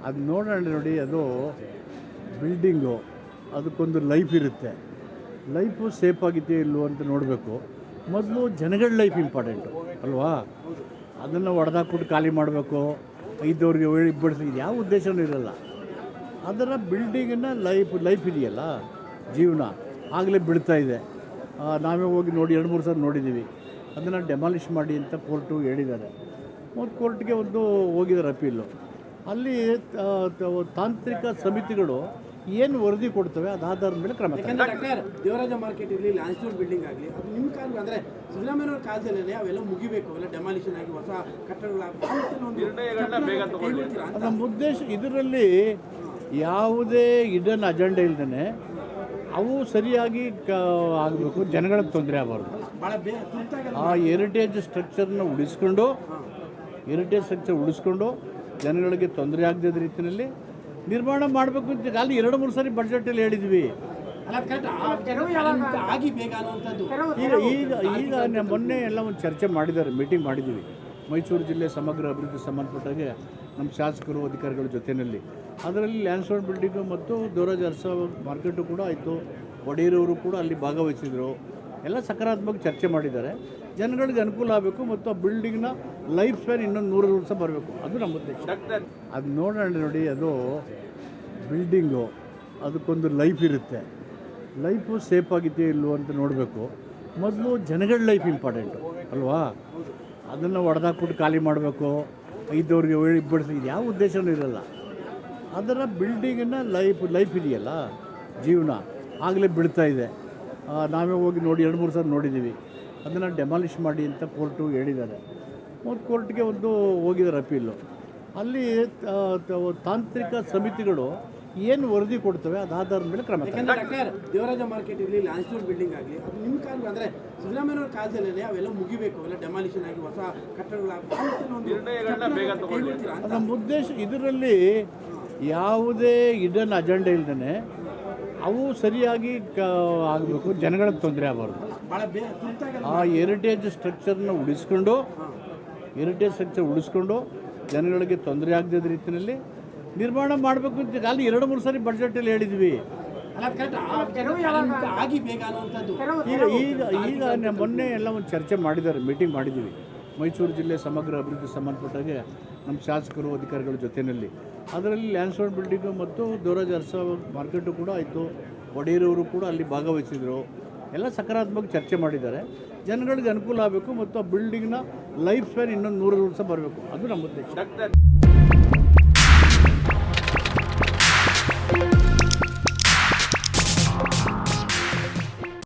ಅದು ನೋಡಿ ಅದು ಬಿಲ್ಡಿಂಗು, ಅದಕ್ಕೊಂದು ಲೈಫ್ ಇರುತ್ತೆ. ಲೈಫು ಸೇಫ್ ಆಗಿದೆಯೋ ಇಲ್ವೋ ಅಂತ ನೋಡಬೇಕು. ಮೊದಲು ಜನಗಳ ಲೈಫ್ ಇಂಪಾರ್ಟೆಂಟು ಅಲ್ವಾ? ಅದನ್ನು ಹೊಡೆದಾಕ್ಬಿಟ್ಟು ಖಾಲಿ ಮಾಡಬೇಕು, ಇದ್ದವ್ರಿಗೆ ಬಿಡಿಸಿ, ಇದು ಯಾವ ಉದ್ದೇಶವೂ ಇರಲ್ಲ. ಅದರ ಬಿಲ್ಡಿಂಗಿನ ಲೈಫ್ ಇದೆಯಲ್ಲ, ಜೀವನ ಆಗಲೇ ಬೀಳ್ತಾ ಇದೆ. ನಾವೇ ಹೋಗಿ ನೋಡಿ 2-3 ಸಲ ನೋಡಿದ್ದೀವಿ. ಅದನ್ನು ಡೆಮಾಲಿಷ್ ಮಾಡಿ ಅಂತ ಕೋರ್ಟು ಹೇಳಿದ್ದಾರೆ. ಮತ್ತು ಕೋರ್ಟ್ಗೆ ಒಂದು ಹೋಗಿದ್ದಾರೆ ಅಪೀಲು. ಅಲ್ಲಿ ತಾಂತ್ರಿಕ ಸಮಿತಿಗಳು ಏನು ವರದಿ ಕೊಡ್ತವೆ ಅದು ಆಧಾರದ ಮೇಲೆ ಕ್ರಮ. ದೇವರಾಜ ಮಾರ್ಕೆಟ್ ಇರಲಿ, ಲ್ಯಾನ್ಸ್ಟೋನ್ ಬಿಲ್ಡಿಂಗ್ ಆಗಲಿ, ಅದು ನಿಮ್ಮ ಕಾಲ ಅಂದರೆ ಸಿದ್ದರಾಮಯ್ಯವ್ರ ಕಾಲದಲ್ಲೇ ಅವೆಲ್ಲ ಮುಗಿಬೇಕು, ಅವೆಲ್ಲ ಡೆಮಾಲಿಷನ್ ಆಗಿ ಹೊಸ ಕಟ್ಟಡಗಳಾಗಬೇಕು. ನಮ್ಮ ಉದ್ದೇಶ ಇದರಲ್ಲಿ ಯಾವುದೇ ಹಿಡನ್ ಅಜೆಂಡಾ ಇಲ್ಲದೇ ಅವು ಸರಿಯಾಗಿ ಆಗಬೇಕು, ಜನಗಳಿಗೆ ತೊಂದರೆ ಆಗಬಾರ್ದು. ಆ ಹೆರಿಟೇಜ್ ಸ್ಟ್ರಕ್ಚರ್ನ ಉಳಿಸ್ಕೊಂಡು ಜನಗಳಿಗೆ ತೊಂದರೆ ಆಗದ ರೀತಿಯಲ್ಲಿ ನಿರ್ಮಾಣ ಮಾಡಬೇಕು ಅಂತ ಅಲ್ಲಿ 2-3 ಸಾರಿ ಬಡ್ಜೆಟಲ್ಲಿ ಹೇಳಿದ್ವಿ. ಈಗ ಮೊನ್ನೆ ಎಲ್ಲ ಒಂದು ಚರ್ಚೆ ಮಾಡಿದ್ದಾರೆ, ಮೀಟಿಂಗ್ ಮಾಡಿದ್ದೀವಿ. ಮೈಸೂರು ಜಿಲ್ಲೆ ಸಮಗ್ರ ಅಭಿವೃದ್ಧಿ ಸಂಬಂಧಪಟ್ಟಾಗೆ ನಮ್ಮ ಶಾಸಕರು ಅಧಿಕಾರಿಗಳ ಜೊತೆಯಲ್ಲಿ ಅದರಲ್ಲಿ ಲ್ಯಾನ್ಸ್ಟೋನ್ ಬಿಲ್ಡಿಂಗು ಮತ್ತು ದೇವರಾಜ ಅರಸ ಮಾರ್ಕೆಟು ಕೂಡ ಆಯಿತು. ಒಡೆಯರವರು ಕೂಡ ಅಲ್ಲಿ ಭಾಗವಹಿಸಿದರು. ಎಲ್ಲ ಸಕಾರಾತ್ಮಕ ಚರ್ಚೆ ಮಾಡಿದ್ದಾರೆ. ಜನಗಳಿಗೆ ಅನುಕೂಲ ಆಗಬೇಕು ಮತ್ತು ಆ ಬಿಲ್ಡಿಂಗ್ನ ಲೈಫ್ ಸ್ಪ್ಯಾನ್ ಇನ್ನೊಂದು 100 ವರ್ಷ ಬರಬೇಕು, ಅದು ನಮ್ಮ ಉದ್ದೇಶ. ಅದು ನೋಡಿ ಅದು ಬಿಲ್ಡಿಂಗು, ಅದಕ್ಕೊಂದು ಲೈಫ್ ಇರುತ್ತೆ. ಲೈಫು ಸೇಫ್ ಆಗಿದೆಯೋ ಇಲ್ವೋ ಅಂತ ನೋಡಬೇಕು. ಮೊದಲು ಜನಗಳ ಲೈಫ್ ಇಂಪಾರ್ಟೆಂಟು ಅಲ್ವಾ? ಅದನ್ನು ಹೊಡೆದಾಕ್ಬಿಟ್ಟು ಖಾಲಿ ಮಾಡಬೇಕು, ಇದ್ದವ್ರಿಗೆ ಬಿಡಿಸಿ, ಇದು ಯಾವ ಉದ್ದೇಶವೂ ಇರಲ್ಲ. ಅದರ ಬಿಲ್ಡಿಂಗಿನ ಲೈಫ್ ಇದೆಯಲ್ಲ, ಜೀವನ ಆಗಲೇ ಬೀಳ್ತಾ ಇದೆ. ನಾವೇ ಹೋಗಿ ನೋಡಿ 2-3 ಸಲ ನೋಡಿದ್ದೀವಿ. ಅದನ್ನು ಡೆಮಾಲಿಷ್ ಮಾಡಿ ಅಂತ ಕೋರ್ಟು ಹೇಳಿದ್ದಾರೆ. ಮತ್ತು ಕೋರ್ಟ್ಗೆ ಒಂದು ಹೋಗಿದ್ದಾರೆ ಅಪೀಲು. ಅಲ್ಲಿ ತಾಂತ್ರಿಕ ಸಮಿತಿಗಳು ಏನು ವರದಿ ಕೊಡ್ತವೆ ಅದು ಆಧಾರದ ಮೇಲೆ ಕ್ರಮ. ದೇವರಾಜ ಮಾರ್ಕೆಟ್ ಇರಲಿ, ಲ್ಯಾನ್ಸ್ಟೋನ್ ಬಿಲ್ಡಿಂಗ್ ಆಗಲಿ, ಅದು ನಿಮ್ಮ ಕಾಲ ಅಂದರೆ ಸಿದ್ದರಾಮಯ್ಯವ್ರ ಕಾಲದಲ್ಲೇ ಅವೆಲ್ಲ ಮುಗಿಬೇಕು, ಅವೆಲ್ಲ ಡೆಮಾಲಿಷನ್ ಆಗಿ ಹೊಸ ಕಟ್ಟಡಗಳಾಗಬೇಕು. ನಮ್ಮ ಉದ್ದೇಶ ಇದರಲ್ಲಿ ಯಾವುದೇ ಹಿಡನ್ ಅಜೆಂಡಾ ಇಲ್ಲದೇ ಅವು ಸರಿಯಾಗಿ ಆಗಬೇಕು, ಜನಗಳಿಗೆ ತೊಂದರೆ ಆಗಬಾರ್ದು. ಆ ಹೆರಿಟೇಜ್ ಸ್ಟ್ರಕ್ಚರ್ನ ಉಳಿಸ್ಕೊಂಡು ಜನಗಳಿಗೆ ತೊಂದರೆ ಆಗದ ರೀತಿಯಲ್ಲಿ ನಿರ್ಮಾಣ ಮಾಡಬೇಕು ಅಂತ ಅಲ್ಲಿ 2-3 ಸಾರಿ ಬಡ್ಜೆಟಲ್ಲಿ ಹೇಳಿದ್ವಿ. ಈಗ ಮೊನ್ನೆ ಎಲ್ಲ ಒಂದು ಚರ್ಚೆ ಮಾಡಿದ್ದಾರೆ, ಮೀಟಿಂಗ್ ಮಾಡಿದ್ದೀವಿ. ಮೈಸೂರು ಜಿಲ್ಲೆ ಸಮಗ್ರ ಅಭಿವೃದ್ಧಿ ಸಂಬಂಧಪಟ್ಟಾಗೆ ನಮ್ಮ ಶಾಸಕರು ಅಧಿಕಾರಿಗಳ ಜೊತೆಯಲ್ಲಿ ಅದರಲ್ಲಿ ಲ್ಯಾನ್ಸ್ಟೋನ್ ಬಿಲ್ಡಿಂಗು ಮತ್ತು ದೇವರಾಜ ಅರಸ ಮಾರ್ಕೆಟು ಕೂಡ ಆಯಿತು. ಒಡೆಯರವರು ಕೂಡ ಅಲ್ಲಿ ಭಾಗವಹಿಸಿದರು. ಎಲ್ಲ ಸಕಾರಾತ್ಮಕ ಚರ್ಚೆ ಮಾಡಿದ್ದಾರೆ. ಜನಗಳಿಗೆ ಅನುಕೂಲ ಆಗಬೇಕು ಮತ್ತು ಆ ಬಿಲ್ಡಿಂಗ್ನ ಲೈಫ್ ಸ್ಪ್ಯಾನ್ ಇನ್ನೊಂದು 100 ವರ್ಷ ಬರಬೇಕು, ಅದು ನಮ್ಮ ಉದ್ದೇಶ.